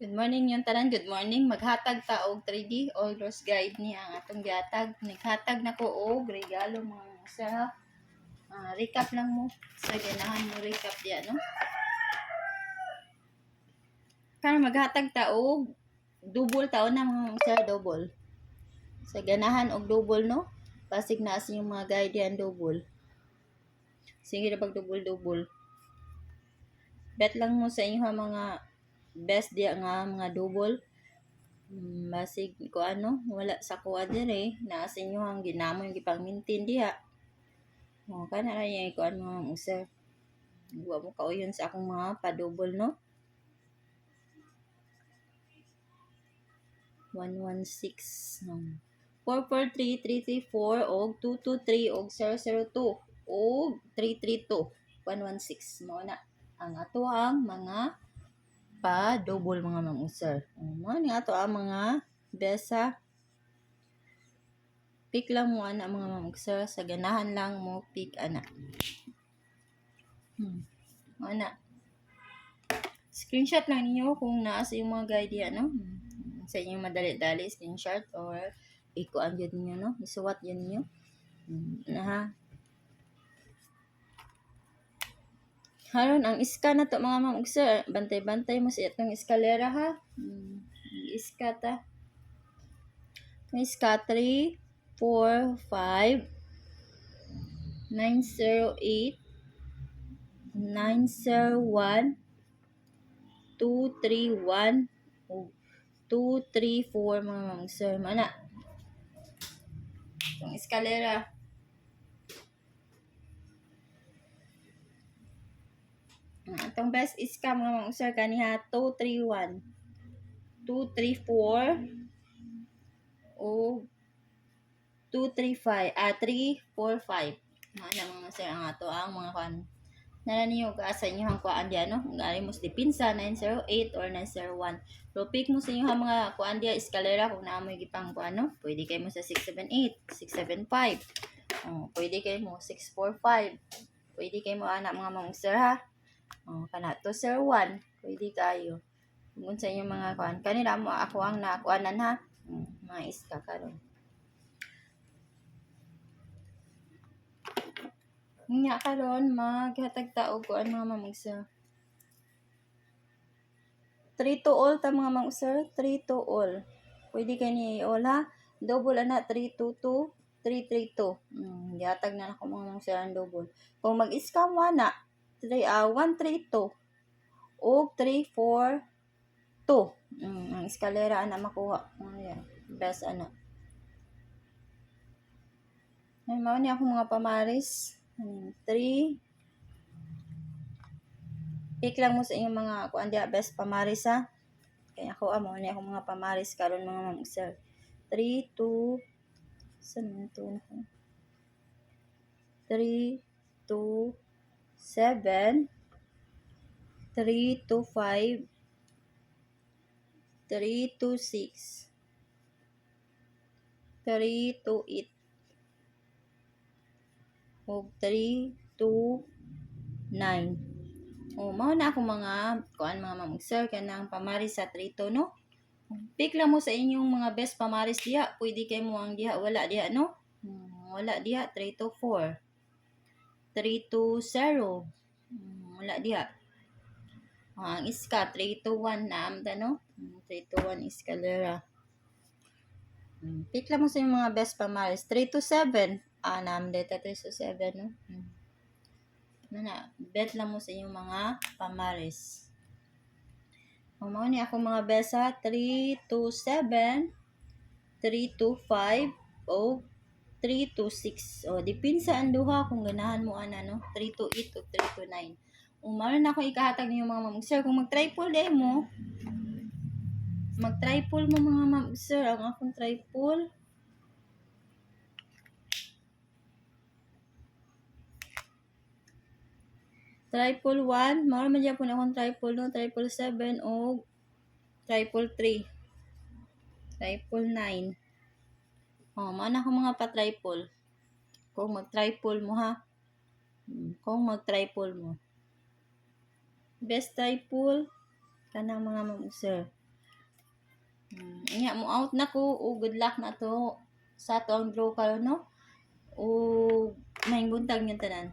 Good morning yung tanan. Good morning. Maghatag ta og 3D or lost guide ni ang atong gihatag. Naghatag na ko og regalo mga sa recap lang mo. Sa ganahan mo recap diya, no? Kaya maghatag ta og double taon na mga sa double. Sa ganahan og double, no? Pasig na sa yung mga guide yan double. Sige na pag double. Bet lang mo sa inyo mga best diya nga mga double. Basig ko ano, wala sa kuha dire, naa sa inyo ang ginamo yung gipang-maintain diha. O, kana na yung ko ano mga user. Guwa mo kauyon sa akong mga pa-double, no? 116. 443-334 og 223 og 002 og 332. 116. Mo na ang ato ang mga pa-double mga mang-user. Mo ni ato ang mga besa. Pick lang mo ana mga mang-user. Sa ganahan lang mo pick ana. Ana. Screenshot lang ninyo kung naa sa yung mga guide yan, no? Sa inyong madali-dali, screenshot or ikuan yun ninyo, no? Isuwat yun ninyo. Haron, ang iska na to mga mamugsa. Bantay-bantay mo sa itong eskalera, ha? Iska ta. Iska 3, 4, 5, 908, 901, 231, 234 mga mamugsa. Mana? Itong eskalera. Itong best iska mga mamugsa kaniha 231, 234, o 235, 345. Mga mga sir ang ato ang mga kan. Nala niyo ka sa inyo ang kuan dia, no? Ngali mo sa dipinsa 908 or 901. Pero pick mo sa inyo ang mga kuan dia eskalera kung naamoy gipang kuan, no? Pwede kayo mo sa 678, 675. Pwede kayo mo 645. Pwede kayo mo anak mga sir, ha? Kana to sir 1. Pwede kayo. Kung sa inyo mga kuan. Kanila mo ako ang nakuanan, ha? Mga iska karon. Nga karon maghatag ta og kuan mga mamugsa. 3 to all ta mga mamugsa, 3 to all. Pwede kay ni all, ha. Double ana 322, 332. Gihatag na ako mga mamugsa ang double. Kung mag-scam ana 132 og 342. Ang eskalera ana makuha. Ayan, best ana. Ay mao ni ako mga pamaris. 3. Pick lang mo sa inyong mga kuan dia best pamaris, ha. Kaya ako amo ni ako mga pamaris karon mga mamugsa. 3 2 7 3 2 7 3 2 5 3 2 6 3 2 8 og 3 2 9. Mao na ako mga kuan mga mamugsa kanang pamaris sa 3 2, no? Pick lang mo sa inyong mga best pamaris diha. Pwede kay mo ang diha wala diha, no? Wala diha 3 2 4. 3 2 0. Wala diha. Ang iska 3 2 1 naamda, no? 3 2 1 eskalera. Pick lang mo sa inyong mga best pamaris. 3 2 7. Naamda 3 2 7, no? Bet lang mo sa inyong mga pamaris. Mao ni ako mga besa 3 2 7, 3 2 5, o 3 2 6. Dipinsa ang duha kung ganahan mo ana, no? 3 2 8 o 3 2 9. Mao na ako ikahatag ninyo mga mamugsa. Kung mag-triple day mo, mag-triple mo mga mamugsa. Ang akong triple triple 1, mao man diya po na akong triple, no? Triple 7 o triple 3. Triple 9. Mao na akong mga pa-triple. Kung mag-triple mo, ha? Kung mag-triple mo. Best triple kanang mga mamugsa. Nya mo out na ko. O good luck na to sa to ang draw karon no. O may buntag yung tanan.